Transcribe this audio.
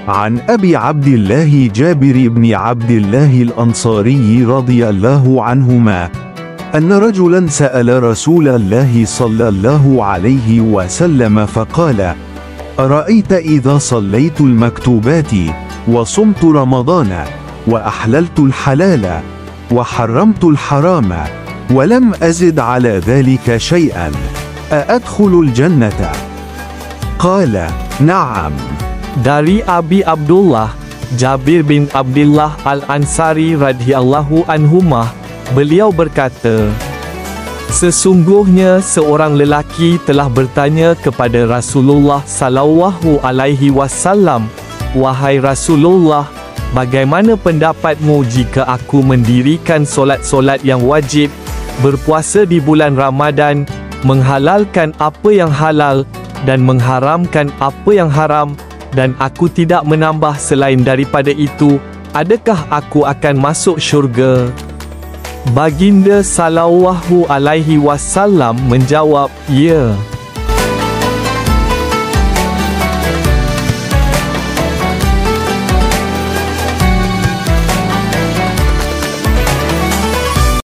عن أبي عبد الله جابر بن عبد الله الأنصاري رضي الله عنهما أن رجلا سأل رسول الله صلى الله عليه وسلم فقال: أرأيت إذا صليت المكتوبات وصمت رمضان وأحللت الحلال وحرمت الحرام ولم أزد على ذلك شيئا أأدخل الجنة؟ قال: نعم. Dari Abi Abdullah Jabir bin Abdullah Al-Ansari radhiyallahu anhumah, beliau berkata, sesungguhnya seorang lelaki telah bertanya kepada Rasulullah sallallahu alaihi wasallam, wahai Rasulullah, bagaimana pendapatmu jika aku mendirikan solat-solat yang wajib, berpuasa di bulan Ramadan, menghalalkan apa yang halal dan mengharamkan apa yang haram, dan aku tidak menambah selain daripada itu, adakah aku akan masuk syurga? Baginda sallallahu alaihi wasallam menjawab, ya.